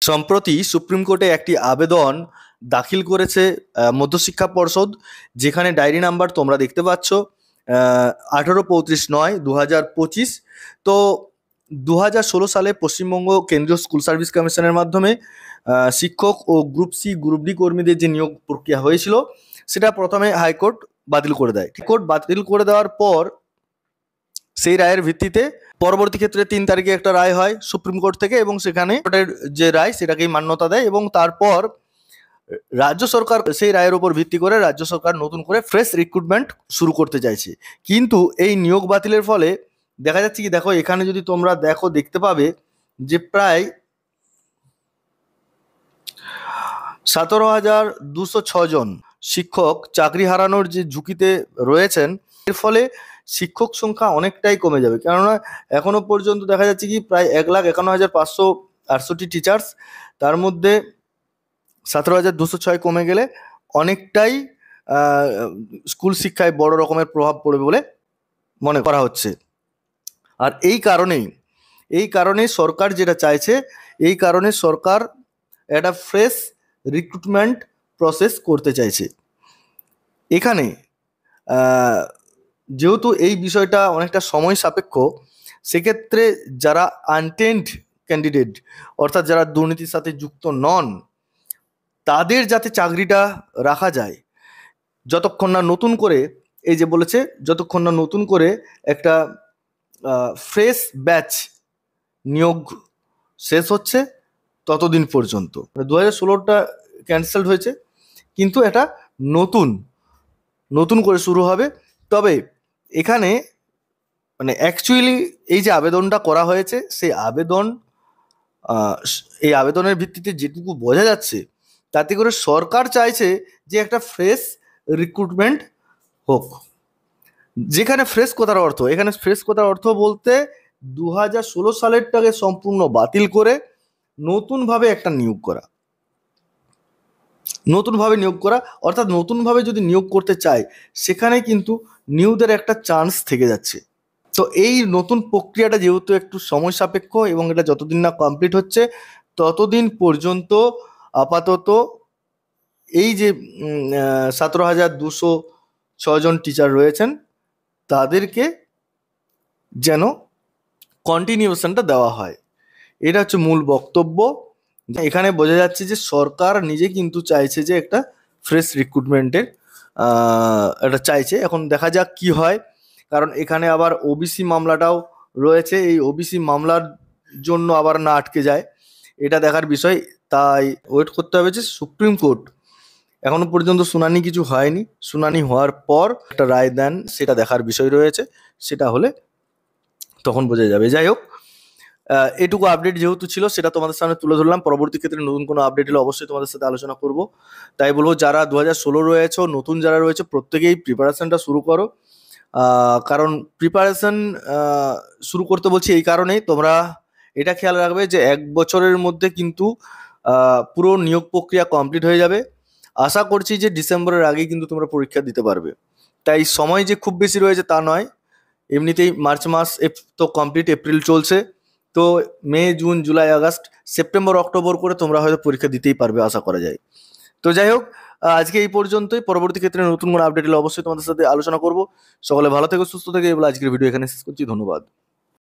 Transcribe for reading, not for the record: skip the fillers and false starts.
সম্প্রতি সুপ্রিম কোর্টে একটি আবেদন দাখিল করেছে মধ্যশিক্ষা পর্ষদ, যেখানে ডায়েরি নাম্বার তোমরা দেখতে পাচ্ছ 1835/9/2025। তো 2016 সালে পশ্চিমবঙ্গ কেন্দ্রীয় স্কুল সার্ভিস কমিশনের মাধ্যমে শিক্ষক ও গ্রুপ সি গ্রুপ ডি কর্মীদের যে নিয়োগ প্রক্রিয়া হয়েছিল সেটা প্রথমে হাইকোর্ট বাতিল করে দেয়। হাইকোর্ট বাতিল করে দেওয়ার পর সেই রায়ের ভিত্তিতে পরবর্তী ক্ষেত্রে 3 তারিখে একটা রায় হয় সুপ্রিম কোর্ট থেকে, এবং সেখানে কোর্টের যে রায় সেটাকেই মান্যতা দেয়, এবং তারপর রাজ্য সরকার সেই রায়ের উপর ভিত্তি করে রাজ্য সরকার নতুন করে ফ্রেশ রিক্রুটমেন্ট শুরু করতে চাইছে। কিন্তু এই নিয়োগ বাতিলের ফলে দেখা যাচ্ছে কি, দেখো এখানে যদি তোমরা দেখতে পাবে যে প্রায় 17,206 জন শিক্ষক চাকরি হারানোর যে ঝুঁকিতে রয়েছেন। এর ফলে শিক্ষক সংখ্যা অনেকটাই কমে যাবে, কেননা এখনো পর্যন্ত দেখা যাচ্ছে কি প্রায় 1,51,568 টিচার্স, তার মধ্যে 17,206 কমে গেলে অনেকটাই স্কুল শিক্ষায় বড় রকমের প্রভাব পড়বে বলে মনে করা হচ্ছে। আর এই কারণেই সরকার যেটা চাইছে, এই কারণে সরকার একটা ফ্রেশ রিক্রুটমেন্ট প্রসেস করতে চাইছে। এখানে যেহেতু এই বিষয়টা অনেকটা সময় সাপেক্ষ, সেক্ষেত্রে যারা আনটেন্ড ক্যান্ডিডেট, অর্থাৎ যারা দুর্নীতির সাথে যুক্ত নন, তাদের যাতে চাকরিটা রাখা যায়, যতক্ষণ না নতুন করে এই যে বলেছে, যতক্ষণ না নতুন করে একটা ফ্রেশ ব্যাচ নিয়োগ শেষ হচ্ছে ততদিন পর্যন্ত। 2016টা ক্যান্সেলড হয়েছে, কিন্তু এটা নতুন করে শুরু হবে। তবে এখানে মানে অ্যাকচুয়ালি এই যে আবেদনটা করা হয়েছে, সেই আবেদনের ভিত্তিতে যেটুকু বোঝা যাচ্ছে, তাতে করে সরকার চাইছে যে একটা ফ্রেশ রিক্রুটমেন্ট হোক। যেখানে ফ্রেশ কথার অর্থ, এখানে ফ্রেশ কথার অর্থ বলতে 2016 সালেরটাকে সম্পূর্ণ বাতিল করে নতুনভাবে একটা নিয়োগ করা, অর্থাৎ নতুনভাবে যদি নিয়োগ করতে চায়, সেখানে কিন্তু নিউদের একটা চান্স থেকে যাচ্ছে। তো এই নতুন প্রক্রিয়াটা যেহেতু একটু সময় সাপেক্ষ, এবং এটা যতদিন না কমপ্লিট হচ্ছে ততদিন পর্যন্ত আপাতত এই যে 17,206 জন টিচার রয়েছেন তাদেরকে যেন কন্টিনিউশনটা দেওয়া হয়, এটা হচ্ছে মূল বক্তব্য। এখানে বোঝা যাচ্ছে যে সরকার নিজে কিন্তু চাইছে যে একটা ফ্রেশ রিক্রুটমেন্টের এটা চাইছে। এখন দেখা যাক কি হয়, কারণ এখানে আবার ওবিসি মামলাটাও রয়েছে, এই ওবিসি মামলার জন্য আবার না আটকে যায়, এটা দেখার বিষয়। তাই ওয়েট করতে হবে যে সুপ্রিম কোর্ট, এখনো পর্যন্ত শুনানি কিছু হয়নি, শুনানি হওয়ার পর একটা রায় দেন, সেটা দেখার বিষয় রয়েছে। সেটা হলে তখন বোঝা যাবে। যাই হোক, এটুকু আপডেট যেহেতু ছিল সেটা তোমাদের সামনে তুলে ধরলাম। পরবর্তী ক্ষেত্রে নতুন কোনো আপডেট হলে অবশ্যই তোমাদের সাথে আলোচনা করব। তাই বলবো, যারা 2016 রয়েছে, নতুন যারা রয়েছে, প্রত্যেকেই প্রিপারেশনটা শুরু করো। কারণ প্রিপারেশন শুরু করতে বলছি এই কারণেই, তোমরা এটা খেয়াল রাখবে যে 1 বছরের মধ্যে কিন্তু পুরো নিয়োগ প্রক্রিয়া কমপ্লিট হয়ে যাবে। আশা করছি যে ডিসেম্বরের আগেই কিন্তু তোমরা পরীক্ষা দিতে পারবে। তাই সময় যে খুব বেশি রয়েছে তা নয়, এমনিতেই মার্চ মাস তো কমপ্লিট, এপ্রিল চলছে, তো May, June, July, August, September, October করে তোমরা হয়তো পরীক্ষা দিতেই পারবে, আশা করা যায়। তো যাই হোক, আজকে এই পর্যন্তই। পরবর্তী ক্ষেত্রে নতুন কোনো আপডেট হলে অবশ্যই তোমাদের সাথে আলোচনা করব। সকলে ভালো থেকো, সুস্থ থেকে, এবার আজকের ভিডিও এখানে শেষ করছি। ধন্যবাদ।